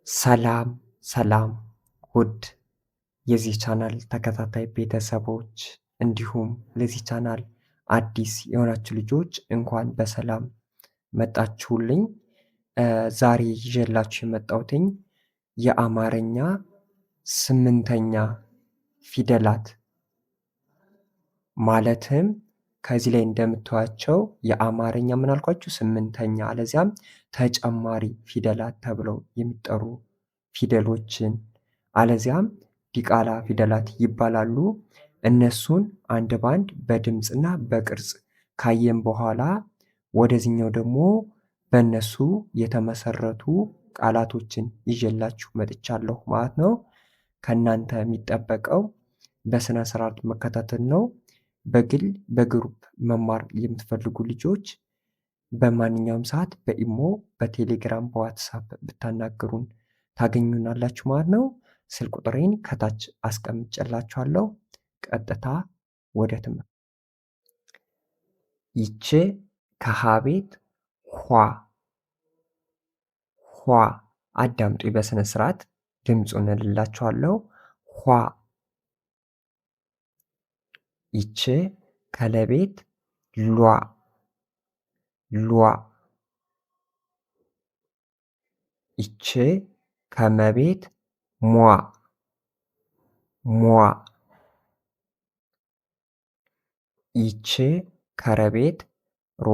ሰላም ሰላም ውድ የዚህ ቻናል ተከታታይ ቤተሰቦች እንዲሁም ለዚህ ቻናል አዲስ የሆናችሁ ልጆች እንኳን በሰላም መጣችሁልኝ። ዛሬ ይዤላችሁ የመጣሁትኝ የአማርኛ ስምንተኛ ፊደላት ማለትም ከዚህ ላይ እንደምታዩዋቸው የአማርኛ ምን አልኳችሁ? ስምንተኛ አለዚያም ተጨማሪ ፊደላት ተብለው የሚጠሩ ፊደሎችን አለዚያም ዲቃላ ፊደላት ይባላሉ። እነሱን አንድ ባንድ በድምፅና በቅርጽ ካየን በኋላ ወደዚህኛው ደግሞ በእነሱ የተመሰረቱ ቃላቶችን ይዤላችሁ መጥቻለሁ ማለት ነው። ከእናንተ የሚጠበቀው በስነ ስርዓት መከታተል ነው። በግል በግሩፕ መማር የምትፈልጉ ልጆች በማንኛውም ሰዓት በኢሞ፣ በቴሌግራም፣ በዋትሳፕ ብታናግሩን ታገኙናላችሁ ማለት ነው። ስልክ ቁጥሬን ከታች አስቀምጬላችኋለሁ። ቀጥታ ወደ ትምህርት። ይቺ ከሀ ቤት ኋ ኋ አዳምጡ በስነ ስርዓት ድምፁን እልላችኋለሁ። ኋ ይቺ ከለቤት ሏ ሏ ይቺ ከመቤት ሟ ሟ ይቺ ከረቤት ሯ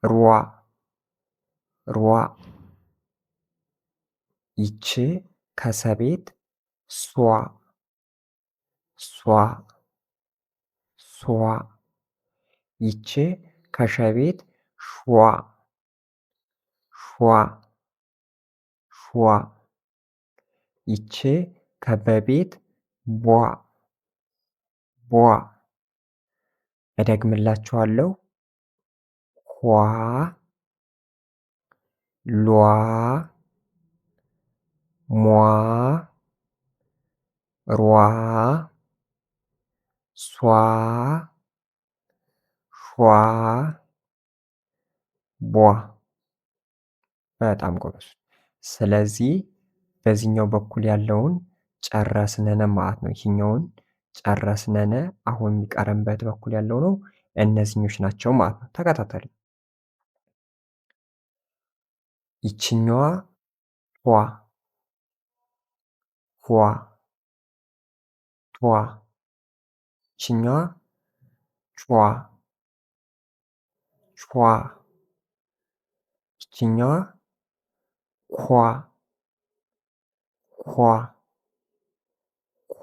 ሯ ሯ ይቺ ከሰቤት ሷ ሷ ሷ ይቺ ከሸቤት ሿ ሿ ሿ ይቺ ከበቤት ቧ ቧ እደግምላችኋለሁ። ኋ ሏ ሟ ሯ ሷ ሿ ቧ። በጣም ጎበዝ። ስለዚህ በዚህኛው በኩል ያለውን ጨረስነነ ማለት ነው። ይህኛውን ጨረስነነ። አሁን የሚቀረንበት በኩል ያለው ነው። እነዚህኞች ናቸው ማለት ነው። ተከታተሉ። ይችኛዋ ቷ ቷ ቷ ይችኛዋ ቿ ቿ ይችኛዋ ኳ ኳ ኳ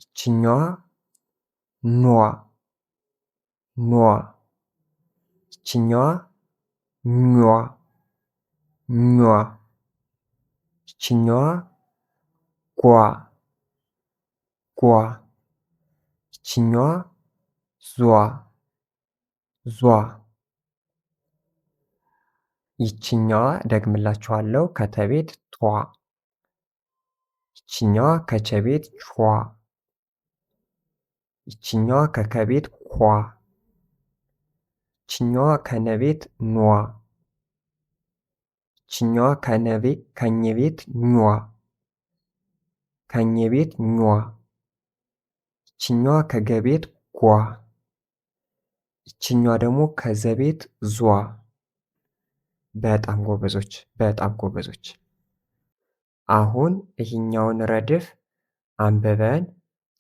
ይችኛዋ ኗ ኗ ይችኛዋ ኟ ኟ ይችኛዋ ጓ ጓ ይችኛዋ ዟ ዟ ይችኛዋ ደግምላችኋለሁ ከተቤት ቷ ይችኛዋ ከቸቤት ቿ ይችኛዋ ከከቤት ኳ ይችኛዋ ከነቤት ኗ ይችኛዋ ከኘቤት ኟ ከኘቤት ኟ ይችኛዋ ከገቤት ጓ ይችኛዋ ደግሞ ከዘቤት ዟ። በጣም ጎበዞች፣ በጣም ጎበዞች። አሁን ይሄኛውን ረድፍ አንብበን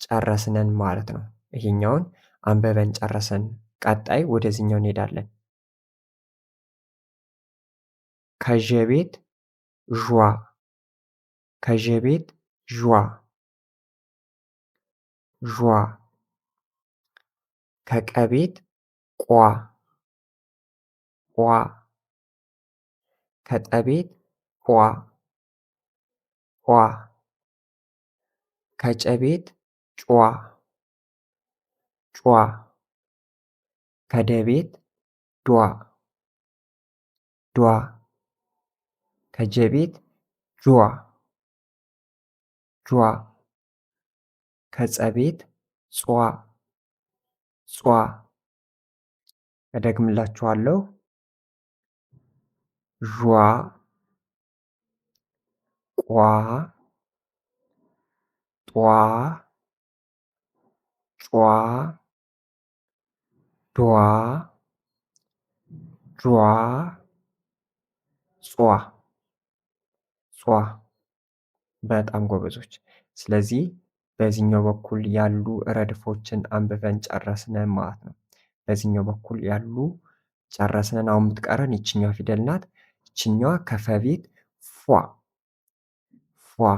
ጨረስነን ማለት ነው። ይሄኛውን አንብበን ጨረሰን። ቀጣይ ወደዚህኛው እንሄዳለን። ከዠቤት ዧ ከዠቤት ዧ ዧ ከቀቤት ቋ ቋ ከጠቤት ኋ ኋ ከጨቤት ጯ ጯ ከደቤት ዷ ዷ ከጀቤት ጇ ጇ ከጸቤት ጿ ጿ። እደግምላችኋለሁ። ዧ ቋ ጧ ጯ ዷ ጇ ጿ በጣም ጎበዞች። ስለዚህ በዚህኛው በኩል ያሉ ረድፎችን አንብበን ጨረስን ማለት ነው። በዚህኛው በኩል ያሉ ጨረስን። አሁን የምትቀረን ይችኛዋ ፊደል ናት። ይችኛዋ ከፈ ቤት ፏ ፏ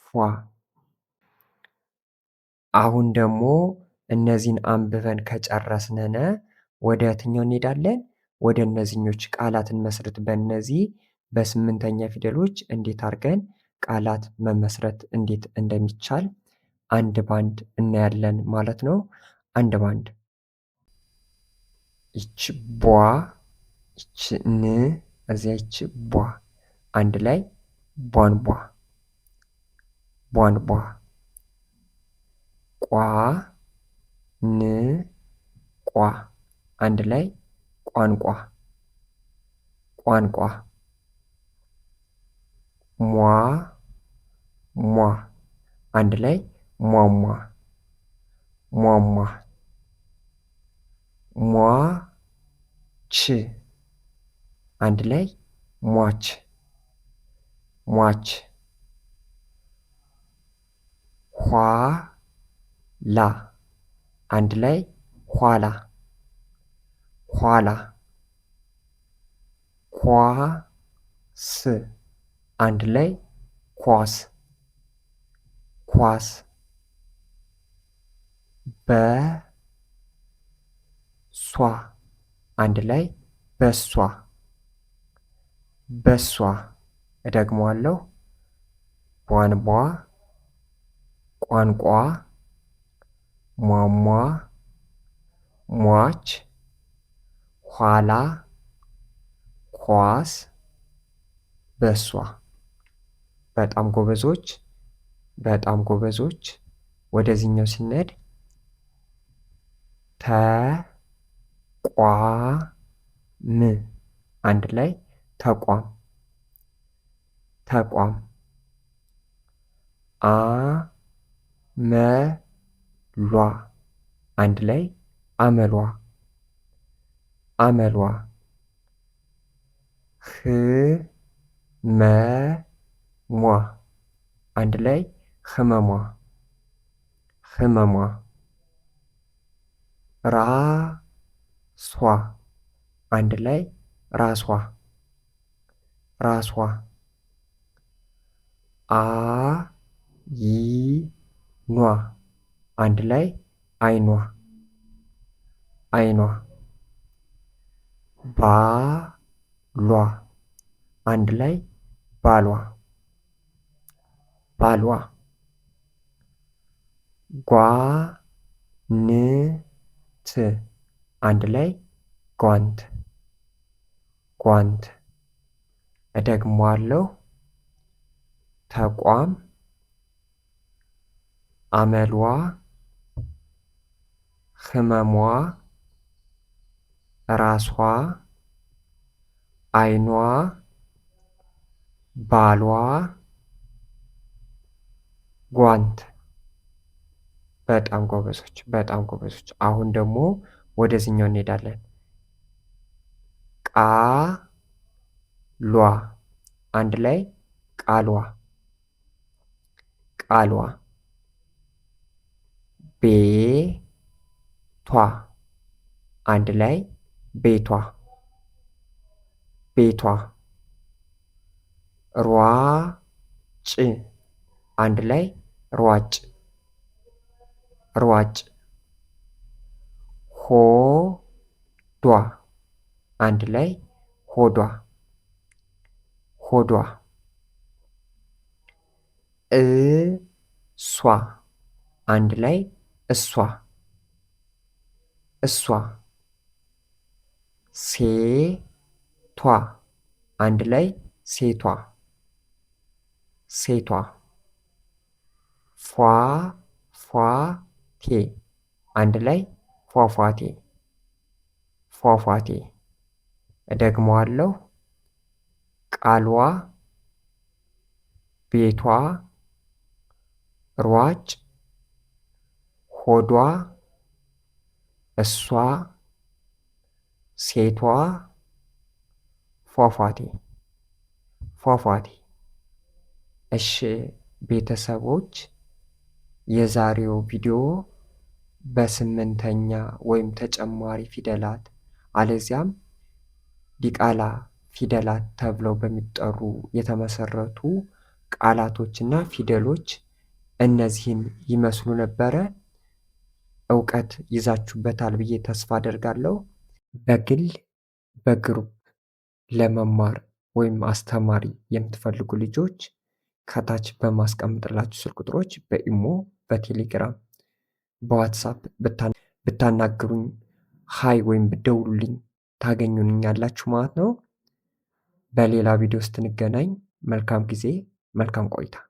ፏ። አሁን ደግሞ እነዚህን አንብበን ከጨረስነነ ወደ የትኛው እንሄዳለን? ወደ እነዚህኞች ቃላትን መስርት። በእነዚህ በስምንተኛ ፊደሎች እንዴት አድርገን ቃላት መመስረት እንዴት እንደሚቻል አንድ ባንድ እናያለን ማለት ነው። አንድ ባንድ ይች ቧ ይች ን እዚያ ይች ቧ አንድ ላይ ቧንቧ ቧንቧ። ቋ ን ቋ አንድ ላይ ቋንቋ ቋንቋ። ሟ ሟ አንድ ላይ ሟሟ ሟሟ። ሟች አንድ ላይ ሟች ሟች። ኋላ አንድ ላይ ኋላ ኋላ። ኳስ አንድ ላይ ኳስ ኳስ። በሷ አንድ ላይ በሷ በሷ። እደግመዋለሁ። ቧንቧ ቋንቋ ሟሟ ሟች ኋላ ኳስ በሷ። በጣም ጎበዞች በጣም ጎበዞች። ወደዚህኛው ስንሄድ ተቋም አንድ ላይ ተቋም ተቋም። አመሏ አንድ ላይ አመሏ አመሏ። ህመሟ አንድ ላይ ህመሟ ህመሟ። ራሷ አንድ ላይ ራሷ ራሷ። አይኗ አንድ ላይ አይኗ አይኗ። ባሏ አንድ ላይ ባሏ ባሏ። ጓንት አንድ ላይ ጓንት ጓንት። እደግመዋለሁ። ተቋም አመሏ ህመሟ ራሷ አይኗ ባሏ ጓንት። በጣም ጎበዞች በጣም ጎበዞች። አሁን ደግሞ ወደዚህኛው እንሄዳለን። ቃሏ አንድ ላይ ቃሏ ቃሏ። ቤቷ አንድ ላይ ቤቷ ቤቷ። ሯጭ አንድ ላይ ሯጭ ሯጭ። ሆዷ አንድ ላይ ሆዷ ሆዷ። እሷ አንድ ላይ እሷ እሷ። ሴቷ አንድ ላይ ሴቷ ሴቷ። ፏፏቴ አንድ ላይ ፏፏቴ ፏፏቴ። እደግመዋለሁ። ቃሏ፣ ቤቷ፣ ሯጭ፣ ሆዷ፣ እሷ፣ ሴቷ፣ ፏፏቴ ፏፏቴ። እሺ ቤተሰቦች የዛሬው ቪዲዮ በስምንተኛ ወይም ተጨማሪ ፊደላት አለዚያም ዲቃላ ፊደላት ተብለው በሚጠሩ የተመሰረቱ ቃላቶችና ፊደሎች እነዚህን ይመስሉ ነበረ። እውቀት ይዛችሁበታል ብዬ ተስፋ አደርጋለሁ። በግል በግሩፕ ለመማር ወይም አስተማሪ የምትፈልጉ ልጆች ከታች በማስቀምጥላችሁ ስልክ ቁጥሮች በኢሞ፣ በቴሌግራም፣ በዋትሳፕ ብታናግሩኝ ሃይ ወይም ብደውሉልኝ ታገኙኛላችሁ ማለት ነው። በሌላ ቪዲዮ ስትንገናኝ መልካም ጊዜ፣ መልካም ቆይታ